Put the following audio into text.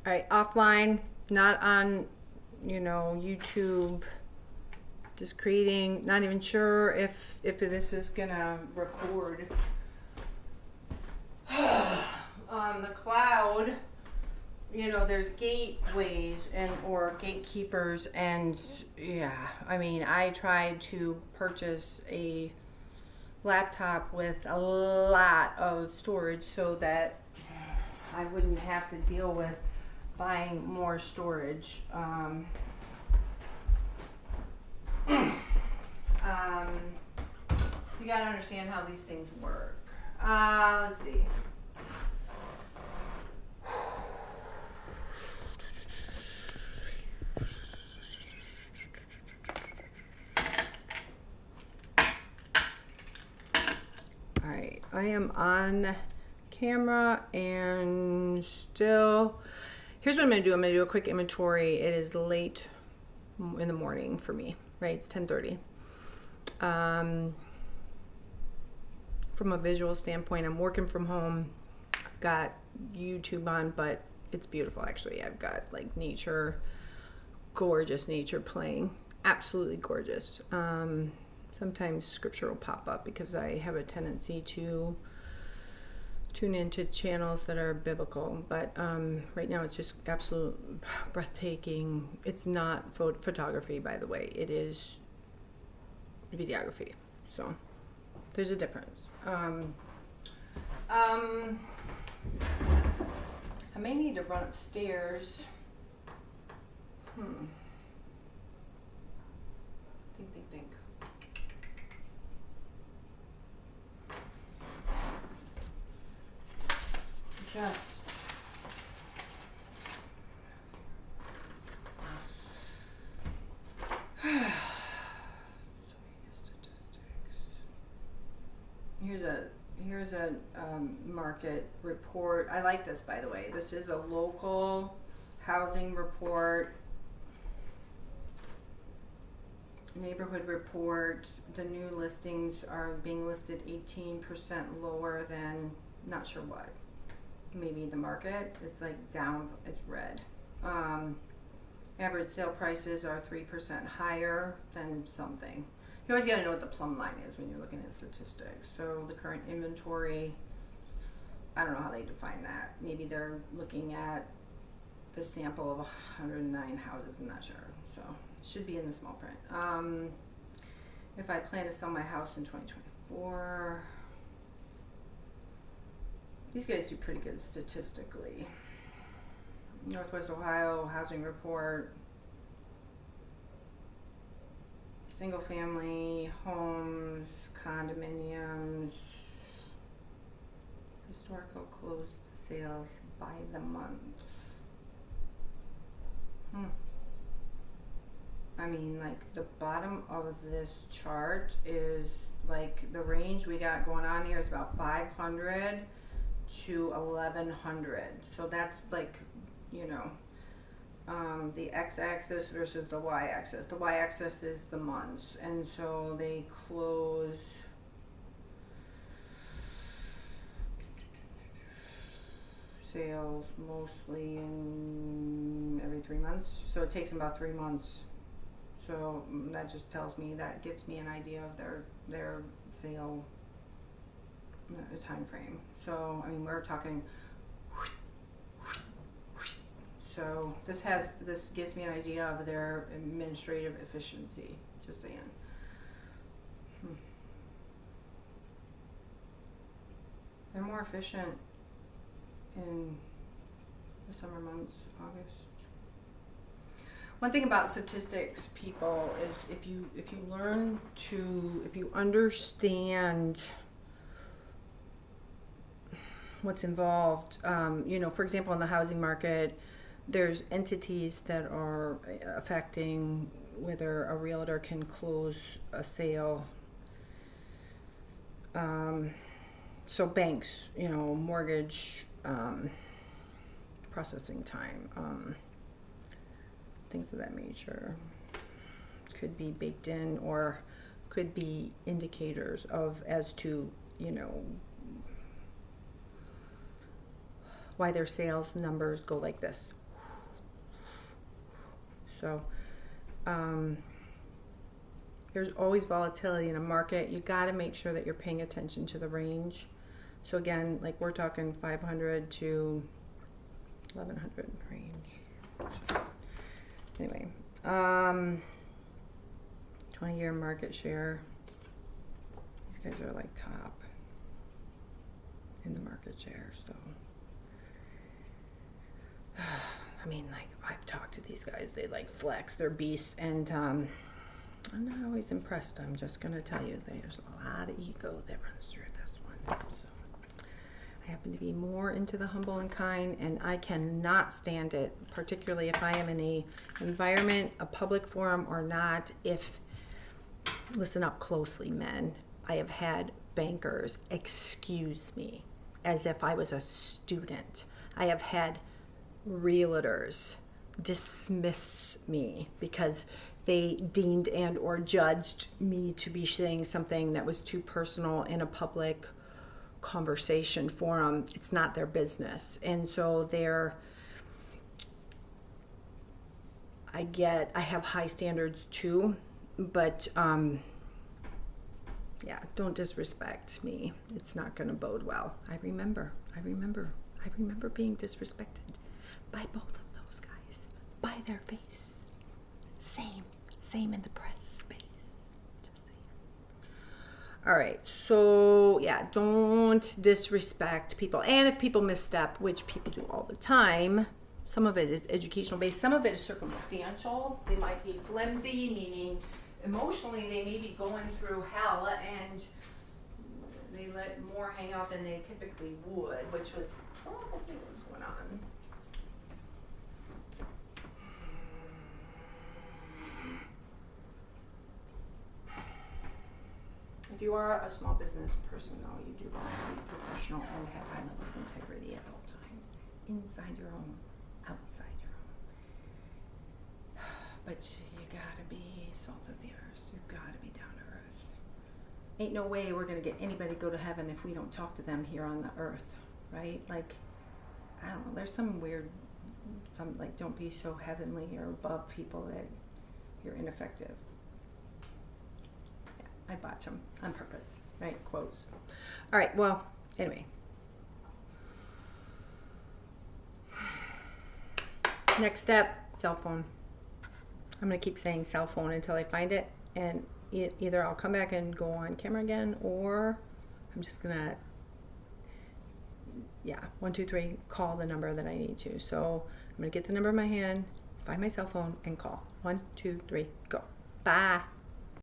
All right, offline, not on, YouTube. Just creating, not even sure if this is gonna record. On the cloud, there's gateways or gatekeepers, and yeah, I mean, I tried to purchase a laptop with a lot of storage so that I wouldn't have to deal with buying more storage. You gotta understand how these things work. Let's see. All right, I am on camera and still. Here's what I'm gonna do. I'm gonna do a quick inventory. It is late in the morning for me, right? It's 10:30. From a visual standpoint, I'm working from home. I've got YouTube on, but it's beautiful actually. I've got like nature, gorgeous nature playing, absolutely gorgeous. Sometimes scripture will pop up because I have a tendency to tune into channels that are biblical, but right now it's just absolute breathtaking. It's not photography, by the way. It is videography. So there's a difference. I may need to run upstairs. Think. Just here's a market report. I like this, by the way. This is a local housing report, neighborhood report. The new listings are being listed 18% lower than not sure what. Maybe the market. It's like down. It's red. Average sale prices are 3% higher than something. You always got to know what the plumb line is when you're looking at statistics. So the current inventory, I don't know how they define that. Maybe they're looking at the sample of 109 houses. I'm not sure. So it should be in the small print. If I plan to sell my house in 2024, these guys do pretty good statistically. Northwest Ohio housing report. Single family homes, condominiums, historical closed sales by the month. I mean, like the bottom of this chart is like the range we got going on here is about 500 to 1100. So that's like, the x-axis versus the y-axis. The y-axis is the months, and so they close sales mostly in every 3 months. So it takes them about 3 months. So that just tells me, that gives me an idea of their sale time frame. So I mean, we're talking. So this gives me an idea of their administrative efficiency, just saying. They're more efficient in the summer months, August. One thing about statistics, people, is if you understand what's involved, for example, in the housing market, there's entities that are affecting whether a realtor can close a sale. So banks, mortgage processing time, things of that nature could be baked in, or could be indicators as to why their sales numbers go like this. So there's always volatility in a market. You got to make sure that you're paying attention to the range. So again, like we're talking 500 to 1100 range. Anyway, 20-year market share. These guys are like top in the market share. So, I mean, like I've talked to these guys. They like flex. They're beasts, and I'm not always impressed. I'm just gonna tell you, there's a lot of ego that runs through this one. So, I happen to be more into the humble and kind, and I cannot stand it, particularly if I am in a environment, a public forum or not. If, listen up closely, men, I have had bankers excuse me as if I was a student. I have had realtors dismiss me because they deemed and or judged me to be saying something that was too personal in a public conversation forum. It's not their business. And so I have high standards too, but yeah, don't disrespect me. It's not going to bode well. I remember being disrespected by both of those guys, by their face. Same in the press space. Just saying. All right, so yeah, don't disrespect people. And if people misstep, which people do all the time, some of it is educational based, some of it is circumstantial. They might be flimsy, meaning emotionally they may be going through hell and they let more hang out than they typically would, which was probably what's going on. If you are a small business person, though, you do want to be professional and have high levels of integrity at all times, inside your home, outside your home. But you gotta be salt of the earth. You gotta be down to earth. Ain't no way we're gonna get anybody to go to heaven if we don't talk to them here on the earth, right? Like, I don't know. There's some like, don't be so heavenly or above people that you're ineffective. I botch them on purpose, right? Quotes. All right, well, anyway. Next step, cell phone. I'm going to keep saying cell phone until I find it. And either I'll come back and go on camera again, or I'm just going to, 1, 2, 3, call the number that I need to. So I'm going to get the number in my hand, find my cell phone, and call. 1, 2, 3, go. Bye.